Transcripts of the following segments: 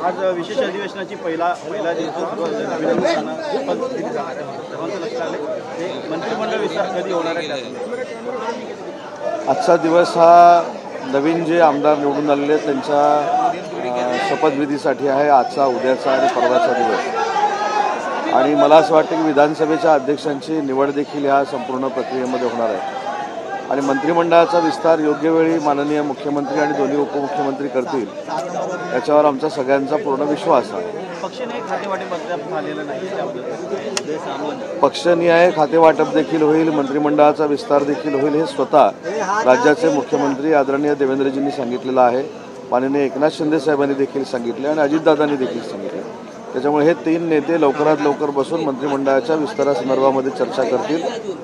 आज विशेष अधिवेशनाची पहिला दिवस नवीन दिवसानं शपथ दिली जाणार आहे. सर्वांचं लक्ष आले ते मंत्रिमंडळ विस्तार कधी होणार आहे. आजचा दिवस हा नवीन जे आमदार निवडून आलेले आहेत त्यांच्या शपथविधीसाठी आहे. आजचा, उद्याचा आणि परवाचा दिवस. आणि मला असं वाटतं की विधानसभेच्या अध्यक्षांची निवड देखील ह्या संपूर्ण प्रक्रियेमध्ये होणार आहे. आणि मंत्रिमंडळाचा विस्तार योग्य वेळी माननीय मुख्यमंत्री आणि दोन्ही उपमुख्यमंत्री करतील याच्यावर आमचा सगळ्यांचा पूर्ण विश्वास आहे. पक्षनिहाय खातेवाटप देखील होईल, मंत्रिमंडळाचा विस्तार देखील होईल. हे स्वतः राज्याचे मुख्यमंत्री आदरणीय देवेंद्रजींनी सांगितलेलं आहे. माननीय एकनाथ शिंदे साहेबांनी देखील सांगितले आणि अजितदादांनी देखील सांगितले. त्याच्यामुळे हे तीन नेते लवकरात लवकर बसून मंत्रिमंडळाच्या विस्तारासंदर्भामध्ये चर्चा करतील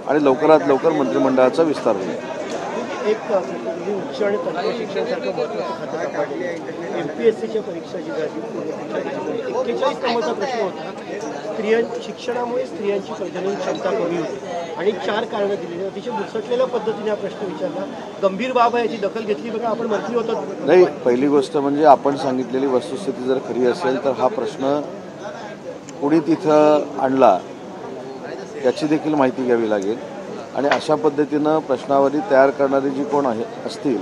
आणि लवकरात लवकर मंत्रिमंडळाचा विस्तार होईल. एक उच्च आणि तंत्र शिक्षणासारखं महत्त्वाचं खातं काढले. MPSCच्या परीक्षा जी झाली 41 क्रमांकाचा प्रश्न होता. शिक्षणामुळे स्त्रियांची प्रजनन क्षमता कमी होती आणि 4 कारणं दिलेली. अतिशय मुसटलेल्या पद्धतीने हा प्रश्न विचारला. गंभीर बाब आहे, याची दखल घेतली. बघा, आपण मंत्री होतो. नाही, पहिली गोष्ट म्हणजे आपण सांगितलेली वस्तुस्थिती जर खरी असेल तर हा प्रश्न कुणी तिथं आणला याची देखील माहिती घ्यावी लागेल. आणि अशा पद्धतीनं प्रश्नावली तयार करणारी जी कोण असतील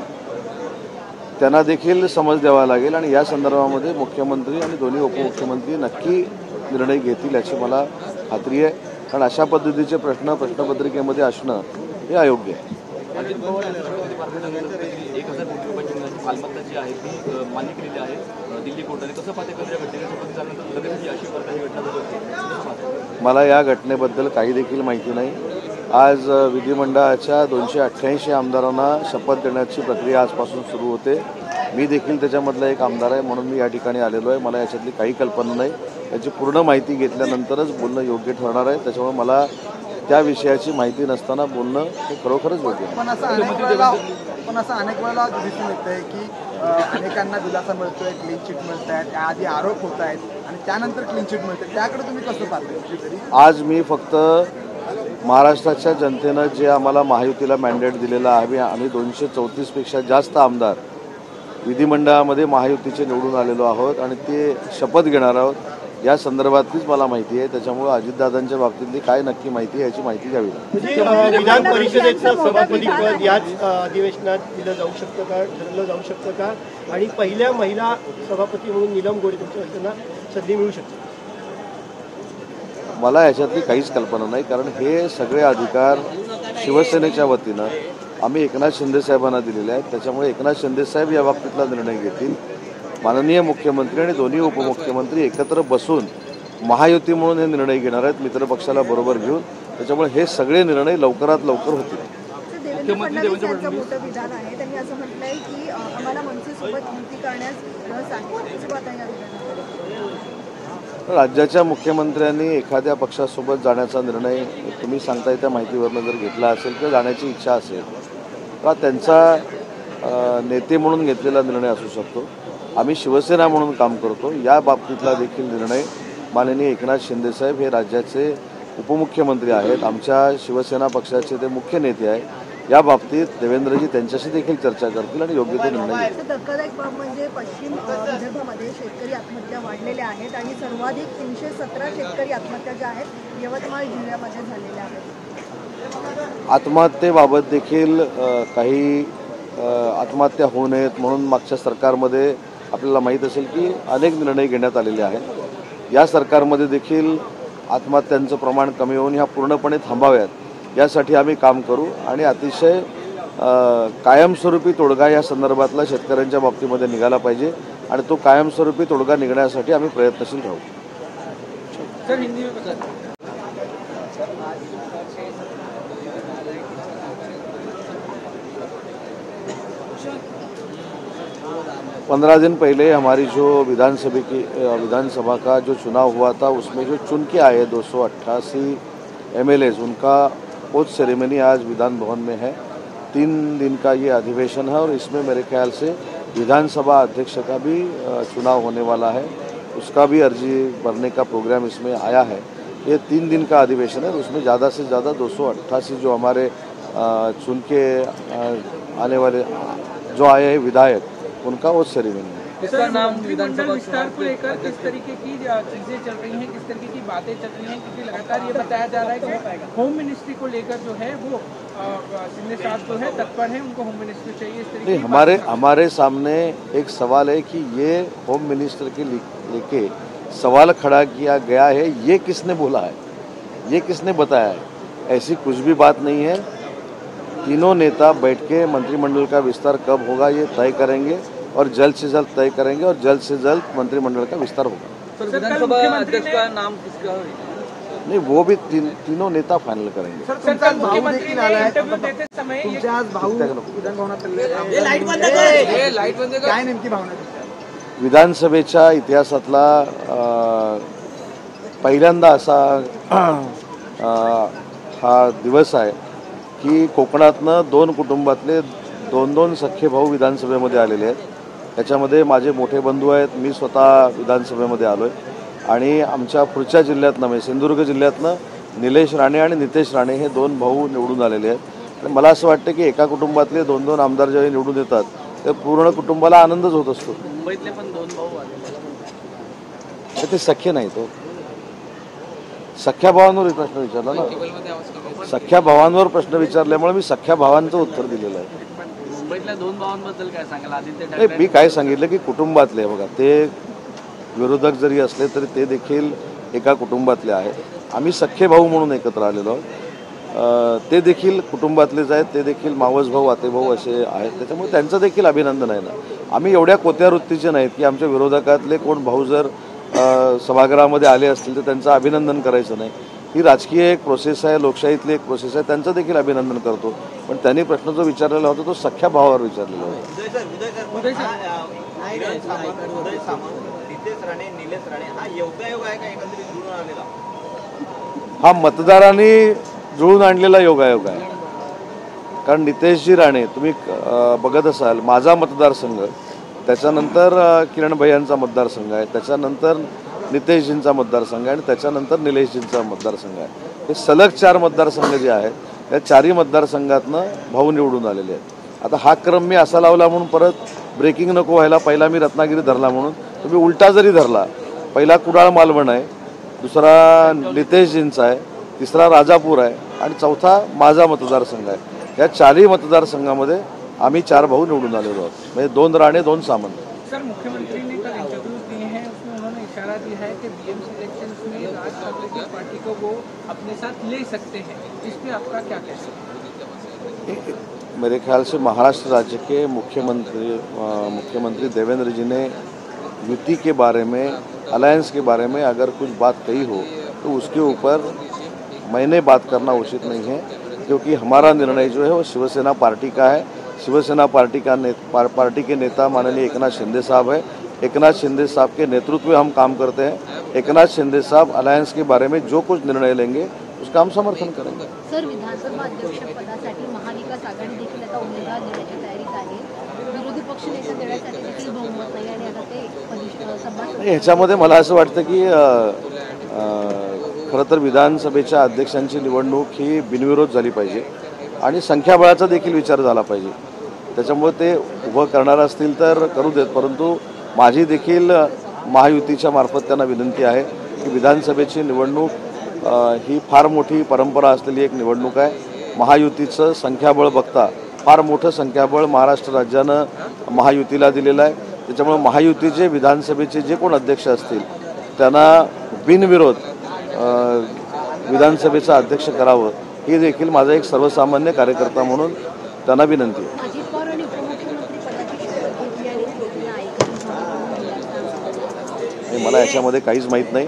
त्यांना देखील समज द्यावा लागेल. आणि या संदर्भामध्ये मुख्यमंत्री आणि दोन्ही उपमुख्यमंत्री नक्की निर्णय घेतील याची मला खात्री आहे. कारण अशा पद्धतीचे प्रश्न प्रश्नपत्रिकेमध्ये असणं हे अयोग्य आहे. अजित पवार यांच्या 1000 कोटी रुपयांची मालमत्ता जी आहे ती मान्य केलेली आहे दिल्ली कोर्टाने. कसं पाहते या घटनेच्या अशी घटना? मला या घटनेबद्दल काही देखील माहिती नाही. आज विधिमंडळाच्या 288 आमदारांना शपथ देण्याची प्रक्रिया आजपासून सुरू होते. मी देखील त्याच्यामधला एक आमदार आहे म्हणून मी या ठिकाणी आलेलो आहे. मला याच्यातली काही कल्पना नाही. याची पूर्ण माहिती घेतल्यानंतरच बोलणं योग्य ठरणार आहे. त्याच्यामुळे मला त्या विषयाची माहिती नसताना बोलणं हे खरोखरच योग्य आहे. पण असं अनेक वेळेला दिसून येत आहे की अनेकांना दिलासा मिळतोय, क्लीन चिट मिळत आहेत, त्याआधी आरोप होत आहेत आणि त्यानंतर क्लीन चिट मिळते. त्याकडे तुम्ही कसं पाहता? आज मी फक्त महाराष्ट्राच्या जनतेनं जे आम्हाला महायुतीला मॅन्डेट दिलेलं आहे, आम्ही 234पेक्षा जास्त आमदार विधिमंडळामध्ये महायुतीचे निवडून आलेलो आहोत आणि ते शपथ घेणार आहोत. या संदर्भातलीच मला माहिती आहे. त्याच्यामुळे अजितदादांच्या बाबतीतली काय नक्की माहिती आहे याची माहिती घ्यावी लागेल. विधान परिषदेचं सभापती पद याच अधिवेशनात दिलं जाऊ शकतं का, ठरवलं जाऊ शकतं का? आणि पहिल्या महिला सभापती म्हणून नीलम गोरे त्यांना संधी मिळू शकते? मला याच्यातली काहीच कल्पना नाही. कारण हे सगळे अधिकार शिवसेनेच्या वतीनं आम्ही एकनाथ शिंदे साहेबांना दिलेले आहेत. त्याच्यामुळे एकनाथ शिंदे साहेब या बाबतीतला निर्णय घेतील. माननीय मुख्यमंत्री आणि दोन्ही उपमुख्यमंत्री एकत्र बसून महायुती म्हणून हे निर्णय घेणार आहेत, मित्रपक्षाला बरोबर घेऊन. त्याच्यामुळे हे सगळे निर्णय लवकरात लवकर होतील. देवेंद्र मोठं विधान आहे. त्यांनी असं म्हटलंय की आम्हाला मनसेसोबत युती करण्यास रस आहे. राज्याच्या मुख्यमंत्र्यांनी एखाद्या पक्षासोबत जाण्याचा निर्णय तुम्ही सांगताय त्या माहितीवरनं जर घेतला असेल किंवा जाण्याची इच्छा असेल तर त्यांचा नेते म्हणून घेतलेला निर्णय असू शकतो. आम्ही शिवसेना म्हणून काम करतो. या बाबतीतला देखील निर्णय माननीय एकनाथ शिंदे साहेब हे राज्याचे उपमुख्यमंत्री आहेत, आमच्या शिवसेना पक्षाचे ते मुख्य नेते आहेत. या बाबतीत देवेंद्रजी त्यांच्याशी देखील चर्चा करतील आणि योग्य ते निर्णय घेतील. धक्कादायक बाब म्हणजे पश्चिम विदर्भामध्ये शेतकरी आत्महत्या वाढलेल्या आहेत आणि सर्वाधिक 317 शेतकरी आत्महत्या ज्या आहेत यवतमाळ जिल्ह्यामध्ये झालेल्या आहेत. आत्महत्येबाबत देखील काही आत्महत्या होऊ नयेत म्हणून मागच्या सरकारमध्ये आपल्याला माहीत असेल की अनेक निर्णय घेण्यात आलेले आहेत. या सरकारमध्ये देखील आत्महत्यांचं प्रमाण कमी होऊन ह्या पूर्णपणे थांबाव्यात यासाठी आम्ही काम करू आणि अतिशय कायमस्वरूपी तोडगा या संदर्भातला शेतकऱ्यांच्या बाबतीमध्ये निघाला पाहिजे आणि तो कायमस्वरूपी तोडगा निघण्यासाठी आम्ही प्रयत्नशील राहू. 15 दिन पहले हमारी जो विधानसभा का जो चुनाव हुआ था उसमें जो चुन के आए 288 MLAs उनका ओथ सेरेमनी आज विधान भवन में है। 3 दिन का ये अधिवेशन है और इसमें मेरे ख्याल से विधानसभा अध्यक्ष का भी चुनाव होने वाला है, उसका भी अर्जी भरने का प्रोग्राम इसमें आया है। ये 3 दिन का अधिवेशन है, उसमें ज़्यादा से ज़्यादा 288 जो हमारे चुन के आने वाले जो आए हैं विधायक उनका वो सेरेमनी है। इसका नाम विधानसभा विस्तार को लेकर किस तरीके की चीजें चल रही हैं, किस तरीके की बातें चल रही हैं, क्योंकि लगातार ये बताया जा रहा है कि होम मिनिस्ट्री को लेकर जो है वो शिंदे साहब जो है तत्पर है, उनको होम मिनिस्ट्री चाहिए, इस तरीके नहीं, हमारे सामने एक सवाल है कि ये होम मिनिस्टर के लेके सवाल खड़ा किया गया है, ये किसने बोला है, ये किसने बताया है? ऐसी कुछ भी बात नहीं है। तीनों नेता बैठ के मंत्रिमंडल का विस्तार कब होगा ये तय करेंगे और जल्द से जल्द तय करेंगे और जल्द से जल्द मंत्रिमंडल का विस्तार होगा। विधानसभा अध्यक्ष का नाम किसका नहीं, वो भी तीनों नेता फाइनल करेंगे। सरकार मुख्यमंत्री ने इंटरव्यू देते समय तुमचे आज भाऊ विधान भवनात काय नेमकी भावना आहे? विधानसभेच्या इतिहासातला पहिल्यांदा असा हा दिवस आहे की कोकणातनं दोन कुटुंबातले दोन सख्खे भाऊ विधानसभेमध्ये आलेले आहेत। त्याच्यामध्ये माझे मोठे बंधू आहेत, मी स्वतः विधानसभेमध्ये आलो आहे आणि आमच्या पुढच्या जिल्ह्यातनं म्हणजे सिंधुदुर्ग जिल्ह्यातनं निलेश राणे आणि नितेश राणे हे दोन भाऊ निवडून आलेले आहेत। आणि मला असं वाटतं की एका कुटुंबातले दोन आमदार ज्यावेळी निवडून येतात तर पूर्ण कुटुंबाला आनंदच होत असतो। मुंबईतले पण 2 भाऊ आले, ते सख्खे नाही, तो सख्या भावांवर प्रश्न विचारला ना, सख्या भावांवर प्रश्न विचारल्यामुळे मी सख्या भावांचं उत्तर दिलेलं आहे। मुंबईतल्या 2 भावांबद्दल काय सांगाल? आदित्य नाही, मी काय सांगितलं की कुटुंबातले बघा, ते विरोधक जरी असले तरी ते देखील एका कुटुंबातले आहेत। आम्ही सख्खे भाऊ म्हणून एकत्र आलेलो आहोत, ते देखील कुटुंबातलेच आहेत, ते देखील मावस भाऊ आते भाऊ असे आहेत, त्याच्यामुळे त्यांचं देखील अभिनंदन आहे ना। आम्ही एवढ्या कोत्या वृत्तीचे नाहीत की आमच्या विरोधकातले कोण भाऊ जर सभागृहामध्ये आले असतील तर त्यांचं अभिनंदन करायचं नाही। ही राजकीय एक प्रोसेस आहे, लोकशाहीतली एक प्रोसेस आहे, त्यांचं देखील अभिनंदन करतो। पण त्यांनी प्रश्न जो विचारलेला होता तो सख्या भावावर विचारलेला होता। हा मतदारांनी जुळून आणलेला योगायोग आहे, कारण नितेशजी राणे तुम्ही बघत असाल, माझा मतदारसंघ, त्याच्यानंतर किरण भैयांचा मतदारसंघ आहे, त्याच्यानंतर नितेशजींचा मतदारसंघ आहे आणि त्याच्यानंतर निलेशजींचा मतदारसंघ आहे। हे सलग 4 मतदारसंघ जे आहेत या 4ही मतदारसंघातनं भाऊ निवडून आलेले आहेत। आता हा क्रम मी असा लावला म्हणून परत ब्रेकिंग नको व्हायला, पहिला मी रत्नागिरी धरला म्हणून तुम्ही उलटा जरी धरला, पहिला कुडाळ मालवण आहे, दुसरा नितेशजींचा आहे, तिसरा राजापूर आहे आणि चौथा माझा मतदारसंघ आहे। या 4ही मतदारसंघामध्ये आम्ही 4 भाऊ निवडून आलेलो आहोत, म्हणजे 2 राणे 2 सामंत। सर, मुख्यमंत्री ने कल इंटरव्यू दिए हैं, उसमें उन्होंने इशारा दिया है कि बीएमसी इलेक्शंस में राज ठाकरे की पार्टी को वो अपने साथ ले सकते हैं, इस पे आपका क्या कहना है? मेरे ख्याल से महाराष्ट्र राज्य के मुख्यमंत्री देवेंद्र जी ने युति के बारे में, अलायंस के बारे में अगर कुछ बात कही हो तो उसके ऊपर मैंने बात करना उचित नहीं है, क्योंकि हमारा निर्णय जो है वो शिवसेना पार्टी का है। शिवसेना पार्टी के नेता माननीय एकनाथ शिंदे साहब है। एकनाथ शिंदे साहब के नेतृत्व में हम काम करते हैं। एकनाथ शिंदे साहब अलायंस के बारे में जो कुछ निर्णय लेंगे उसका हम समर्थन करेंगे। सर, विधानसभा अध्यक्ष पदासाठी महाविकास आघाडी देखील आता उमेदवार देण्याच्या तयारीत आहे, विरोधी पक्ष नेते देण्यासाठी देखील बहुमत नाही आणि आता ते ह्याच्यामध्ये मला असं वाटतं की खरं तर विधानसभेच्या अध्यक्षांची निवडणूक ही बिनविरोध झाली पाहिजे आणि संख्याबळाचा देखील विचार झाला पाहिजे। त्याच्यामुळे ते उभं करणार असतील तर करू देत, परंतु माझी देखील महायुतीच्या मार्फत त्यांना विनंती आहे की विधानसभेची निवडणूक ही फार मोठी परंपरा असलेली एक निवडणूक आहे। महायुतीचं संख्याबळ बघता फार मोठं संख्याबळ महाराष्ट्र राज्यानं महायुतीला दिलेलं आहे। त्याच्यामुळे महायुतीचे विधानसभेचे जे कोण अध्यक्ष असतील त्यांना बिनविरोध विधानसभेचा अध्यक्ष करावं, ही देखील माझा एक सर्वसामान्य कार्यकर्ता म्हणून त्यांना विनंती आहे। मला याच्यामध्ये काहीच माहीत नाही,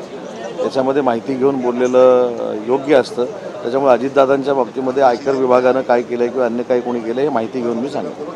याच्यामध्ये माहिती घेऊन बोललेलं योग्य असतं। त्याच्यामुळे अजितदादांच्या बाबतीमध्ये आयकर विभागानं काय केलं किंवा अन्य काही कोणी केलं हे माहिती घेऊन मी सांगतो।